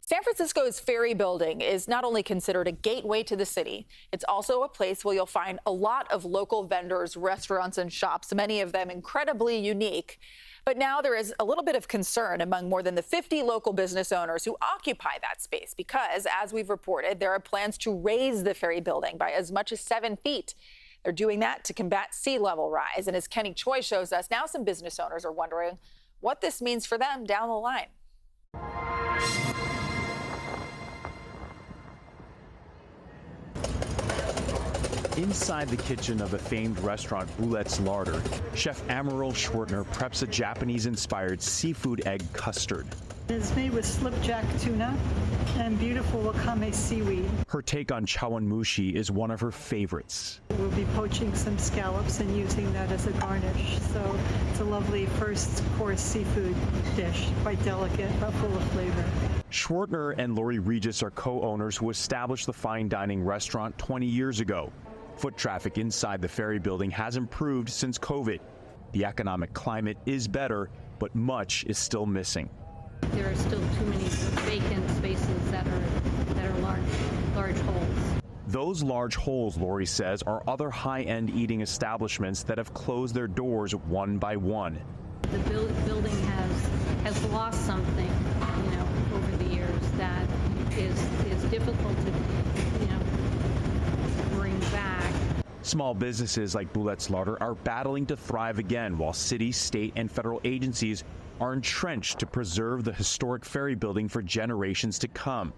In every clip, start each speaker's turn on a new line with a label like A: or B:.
A: San Francisco's Ferry Building is not only considered a gateway to the city, it's also a place where you'll find a lot of local vendors, restaurants, and shops, many of them incredibly unique. But now there is a little bit of concern among more than the 50 local business owners who occupy that space because, as we've reported, there are plans to raise the Ferry Building by as much as 7 feet. They're doing that to combat sea level rise. And as Kenny Choi shows us, now some business owners are wondering what this means for them down the line.
B: Inside the kitchen of the famed restaurant Boulette's Larder, Chef Amaryl Schwartner preps a Japanese-inspired seafood egg custard.
C: It's made with slipjack tuna and beautiful wakame seaweed.
B: Her take on chawanmushi is one of her favorites.
C: We'll be poaching some scallops and using that as a garnish. So it's a lovely first course seafood dish, quite delicate but full of flavor.
B: Schwartner and Lori Regis are co-owners who established the fine dining restaurant 20 years ago. Foot traffic inside the Ferry Building has improved since COVID. The economic climate is better, but much is still missing.
D: There are still too many vacant spaces that are large holes.
B: Those large holes, Lori says, are other high-end eating establishments that have closed their doors one by one.
D: The building has lost something, over the years that is difficult to, bring back.
B: Small businesses like Boulette's Larder are battling to thrive again, while city, state, and federal agencies are entrenched to preserve the historic Ferry Building for generations to come.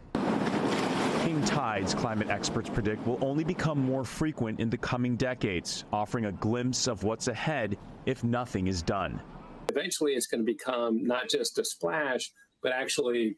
B: King tides, climate experts predict, will only become more frequent in the coming decades, offering a glimpse of what's ahead if nothing is done.
E: Eventually, it's going to become not just a splash, but actually,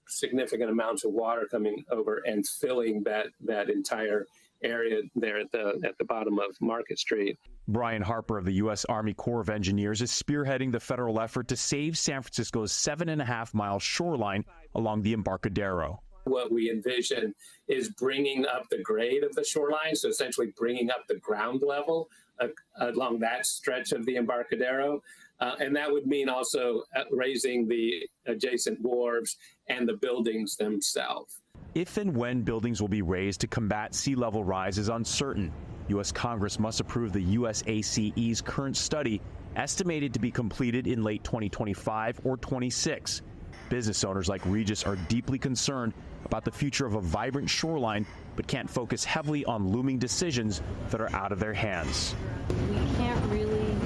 E: significant amounts of water coming over and filling that entire area there at the bottom of Market Street.
B: Brian Harper of the U.S. Army Corps of Engineers is spearheading the federal effort to save San Francisco's 7.5-mile shoreline along the Embarcadero.
E: What we envision is bringing up the grade of the shoreline, so essentially bringing up the ground level along that stretch of the Embarcadero. And that would mean also raising the adjacent wharves and the buildings themselves.
B: If and when buildings will be raised to combat sea level rise is uncertain. U.S. Congress must approve the USACE's current study, estimated to be completed in late 2025 or 26. Business owners like Regis are deeply concerned about the future of a vibrant shoreline, but can't focus heavily on looming decisions that are out of their hands.
D: We can't really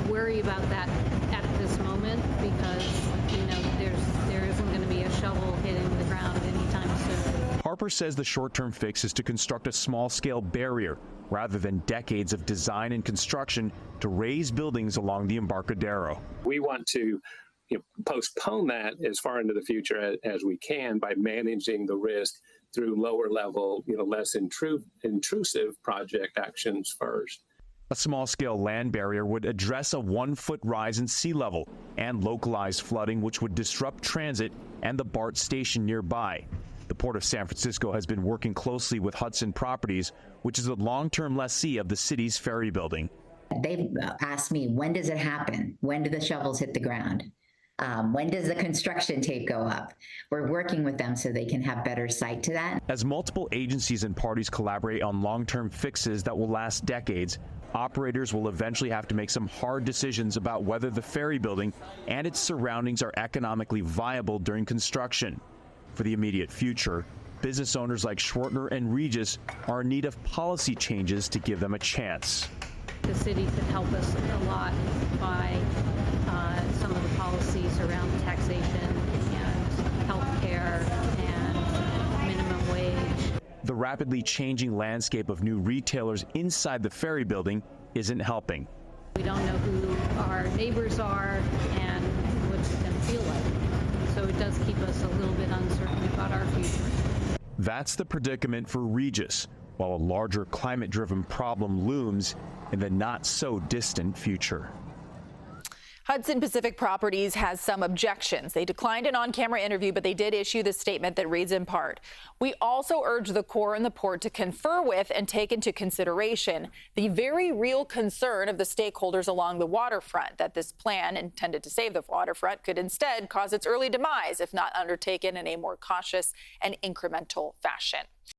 D: worry about that at this moment because, there isn't going to be a shovel hitting the ground anytime soon.
B: Harper says the short-term fix is to construct a small-scale barrier rather than decades of design and construction to raise buildings along the Embarcadero.
E: We want to postpone that as far into the future as we can by managing the risk through lower level, less intrusive project actions first.
B: A small-scale land barrier would address a 1-foot rise in sea level and localized flooding, which would disrupt transit and the BART station nearby. The Port of San Francisco has been working closely with Hudson Properties, which is a long-term lessee of the city's Ferry Building.
F: They've asked me, when does it happen? When do the shovels hit the ground? When does the construction tape go up? We're working with them so they can have better sight to that.
B: As multiple agencies and parties collaborate on long-term fixes that will last decades, operators will eventually have to make some hard decisions about whether the Ferry Building and its surroundings are economically viable during construction. For the immediate future, business owners like Schwartner and Regis are in need of policy changes to give them a chance.
D: The city could help us a lot by some of the policies around taxation and health care and minimum wage.
B: The rapidly changing landscape of new retailers inside the Ferry Building isn't helping.
D: We don't know who our neighbors are and what it's going to feel like. So it does keep us a little bit uncertain about our future.
B: That's the predicament for Regis, while a larger climate-driven problem looms in the not-so-distant future.
A: Hudson Pacific Properties has some objections. They declined an on-camera interview, but they did issue the statement that reads in part, "We also urge the Corps and the Port to confer with and take into consideration the very real concern of the stakeholders along the waterfront that this plan intended to save the waterfront could instead cause its early demise if not undertaken in a more cautious and incremental fashion."